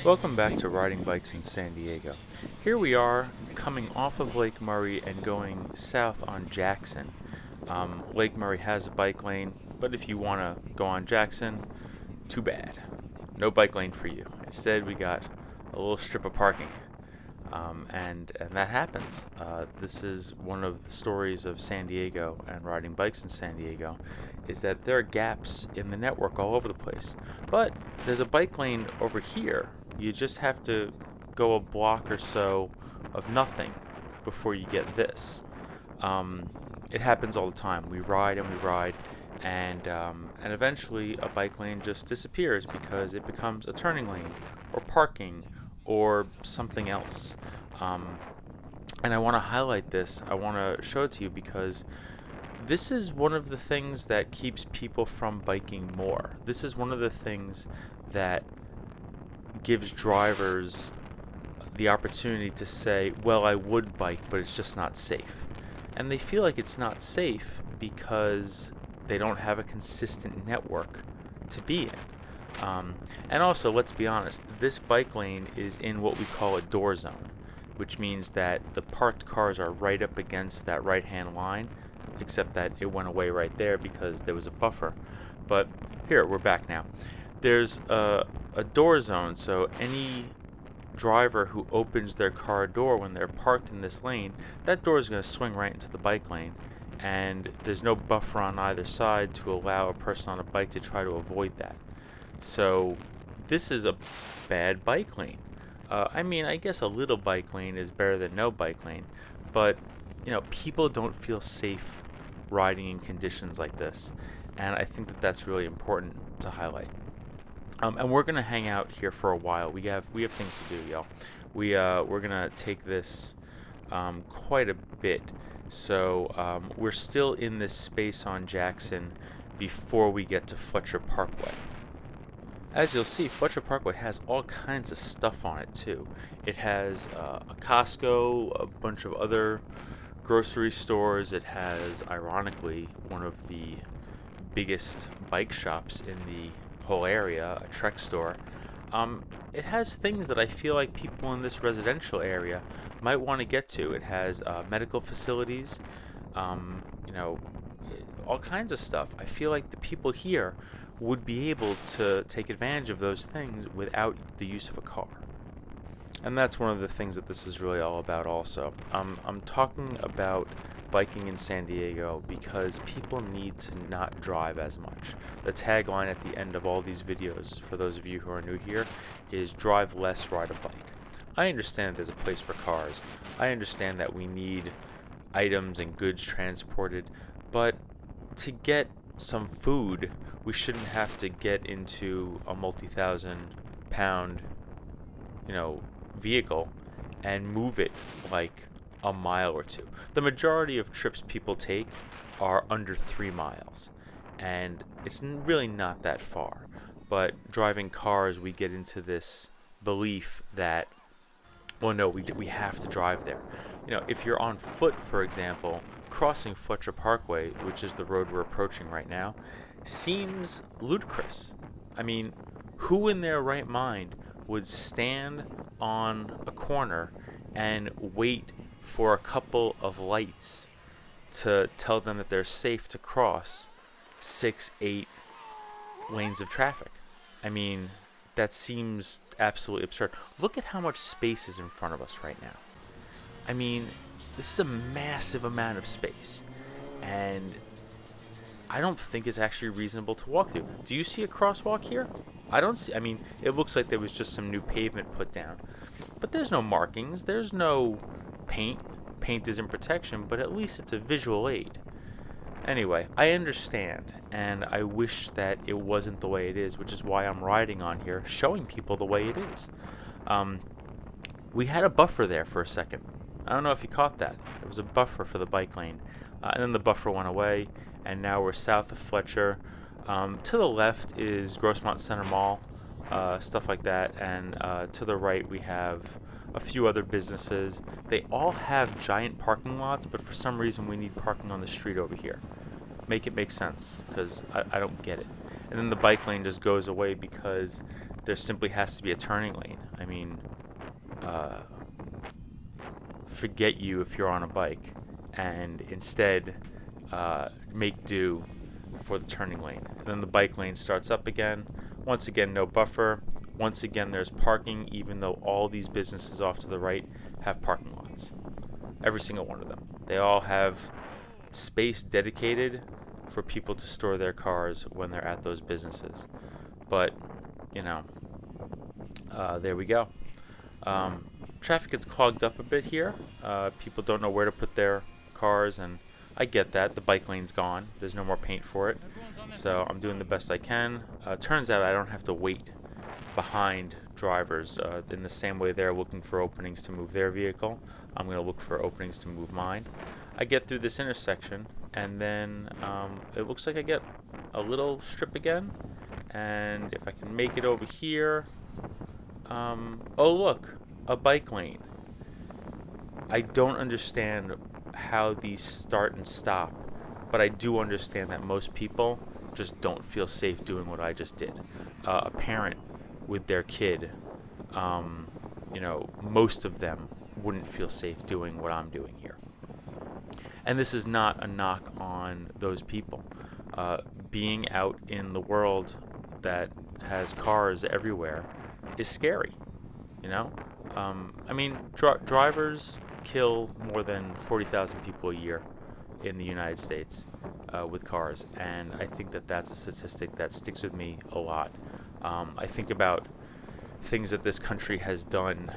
Welcome back to Riding Bikes in San Diego. Here we are coming off of Lake Murray and going south on Jackson. Lake Murray has a bike lane, but if you want to go on Jackson, too bad. No bike lane for you. Instead, we got a little strip of parking. And that happens. This is one of the stories of San Diego and riding bikes in San Diego, is that there are gaps in the network all over the place. But there's a bike lane over here. You just have to go a block or so of nothing before you get this. It happens all the time. We ride and we ride, and eventually a bike lane just disappears because it becomes a turning lane or parking or something else. And I want to highlight this. I want to show it to you because this is one of the things that keeps people from biking more. This is one of the things that gives drivers the opportunity to say, well, I would bike, but it's just not safe. And they feel like it's not safe because they don't have a consistent network to be in. And also, let's be honest, this bike lane is in what we call a door zone, which means that the parked cars are right up against that right-hand line, except that it went away right there because there was a buffer. But here, we're back now. There's a door zone, so any driver who opens their car door when they're parked in this lane, that door is going to swing right into the bike lane, and there's no buffer on either side to allow a person on a bike to try to avoid that. So this is a bad bike lane. I guess a little bike lane is better than no bike lane, but people don't feel safe riding in conditions like this, and I think that that's really important to highlight. And we're gonna hang out here for a while. We have things to do, y'all. We're gonna take this quite a bit. So we're still in this space on Jackson before we get to Fletcher Parkway. As you'll see, Fletcher Parkway has all kinds of stuff on it too. It has a Costco, a bunch of other grocery stores. It has, ironically, one of the biggest bike shops in the whole area, a Trek store. It has things that I feel like people in this residential area might want to get to. It has medical facilities, all kinds of stuff. I feel like the people here would be able to take advantage of those things without the use of a car. And that's one of the things that this is really all about also. I'm talking about biking in San Diego because people need to not drive as much. The tagline at the end of all these videos, for those of you who are new here, is drive less, ride a bike. I understand that there's a place for cars. I understand that we need items and goods transported, but to get some food, we shouldn't have to get into a multi-thousand-pound, vehicle and move it like a mile or two. The majority of trips people take are under 3 miles, and it's really not that far. But driving cars, we get into this belief that, well, no, we have to drive there. If you're on foot, for example, crossing Fletcher Parkway, which is the road we're approaching right now, seems ludicrous. I mean, who in their right mind would stand on a corner and wait for a couple of lights to tell them that they're safe to cross 6-8 lanes of traffic? I mean, that seems absolutely absurd. Look at how much space is in front of us right now. I mean, this is a massive amount of space, and I don't think it's actually reasonable to walk through. Do you see a crosswalk here? I don't see. I mean, it looks like there was just some new pavement put down, but there's no markings. There's no paint. Paint isn't protection, but at least it's a visual aid. Anyway, I understand, and I wish that it wasn't the way it is, which is why I'm riding on here, showing people the way it is. We had a buffer there for a second. I don't know if you caught that. There was a buffer for the bike lane, and then the buffer went away, and now we're south of Fletcher. To the left is Grossmont Center Mall, stuff like that, and to the right we have a few other businesses. They all have giant parking lots, but for some reason we need parking on the street over here. Make it make sense, because I don't get it. And then the bike lane just goes away because there simply has to be a turning lane. I mean, forget you if you're on a bike, and instead make do for the turning lane. And then the bike lane starts up again. Once again, no buffer. Once again, there's parking, even though all these businesses off to the right have parking lots. Every single one of them. They all have space dedicated for people to store their cars when they're at those businesses. But, you know, there we go. Traffic gets clogged up a bit here. People don't know where to put their cars, and I get that. The bike lane's gone. There's no more paint for it. So I'm doing the best I can. Turns out I don't have to wait behind drivers. In the same way they're looking for openings to move their vehicle, I'm going to look for openings to move mine. I get through this intersection, and then it looks like I get a little strip again. And if I can make it over here, oh look, a bike lane. I don't understand how these start and stop, but I do understand that most people just don't feel safe doing what I just did. A parent with their kid, most of them wouldn't feel safe doing what I'm doing here. And this is not a knock on those people. Being out in the world that has cars everywhere is scary, you know? Drivers kill more than 40,000 people a year in the United States with cars, and I think that that's a statistic that sticks with me a lot. I think about things that this country has done,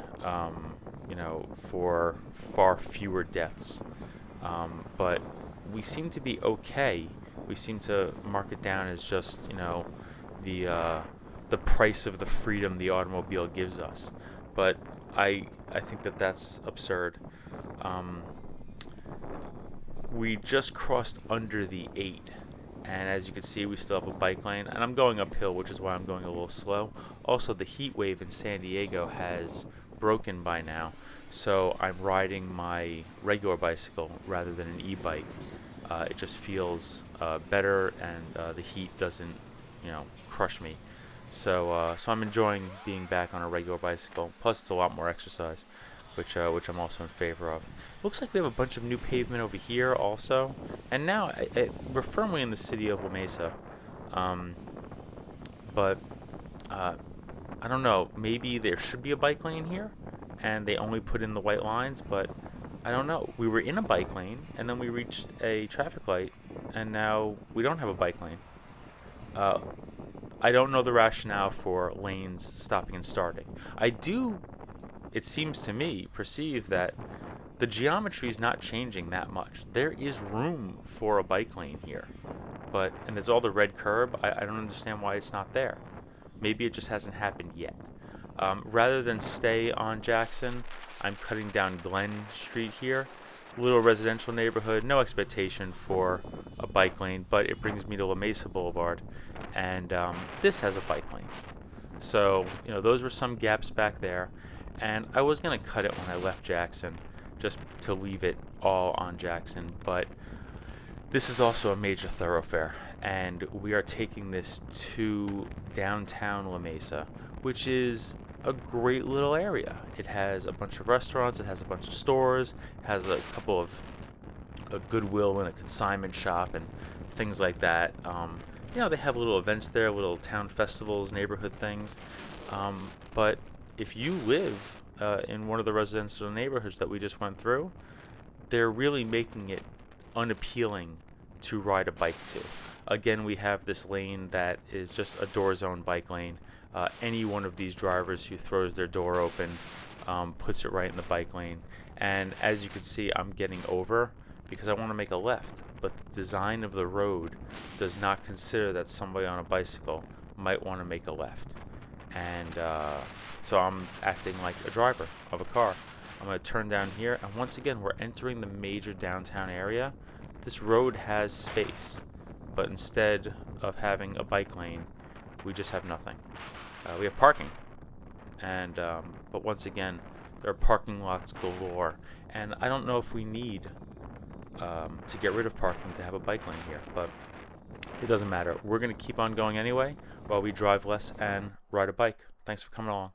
for far fewer deaths, but we seem to be okay. We seem to mark it down as just, the price of the freedom the automobile gives us. But I think that that's absurd. We just crossed under the 8, and as you can see, we still have a bike lane, and I'm going uphill, which is why I'm going a little slow. Also, the heat wave in San Diego has broken by now, so I'm riding my regular bicycle rather than an e-bike. It just feels better, and the heat doesn't, crush me. So I'm enjoying being back on a regular bicycle. Plus, it's a lot more exercise, which I'm also in favor of. Looks like we have a bunch of new pavement over here also, and now we're firmly in the city of La Mesa. But I don't know. Maybe there should be a bike lane here, and they only put in the white lines. But I don't know. We were in a bike lane, and then we reached a traffic light, and now we don't have a bike lane. I don't know the rationale for lanes stopping and starting. I do, it seems to me, perceive that the geometry is not changing that much. There is room for a bike lane here, and there's all the red curb. I don't understand why it's not there. Maybe it just hasn't happened yet. Rather than stay on Jackson, I'm cutting down Glen Street here. Little residential neighborhood, no expectation for a bike lane, but it brings me to La Mesa Boulevard, and this has a bike lane. So, those were some gaps back there, and I was going to cut it when I left Jackson, just to leave it all on Jackson, but this is also a major thoroughfare, and we are taking this to downtown La Mesa, which is a great little area. It has a bunch of restaurants, it has a bunch of stores, it has a couple of a Goodwill and a consignment shop and things like that. They have little events there, little town festivals, neighborhood things. But if you live in one of the residential neighborhoods that we just went through, they're really making it unappealing to ride a bike to. Again, we have this lane that is just a door zone bike lane. Any one of these drivers who throws their door open puts it right in the bike lane. And as you can see, I'm getting over because I want to make a left. But the design of the road does not consider that somebody on a bicycle might want to make a left. And so I'm acting like a driver of a car. I'm going to turn down here. And once again, we're entering the major downtown area. This road has space. But instead of having a bike lane, we just have nothing. We have parking, and but once again, there are parking lots galore, and I don't know if we need to get rid of parking to have a bike lane here, but it doesn't matter. We're going to keep on going anyway while we drive less and ride a bike. Thanks for coming along.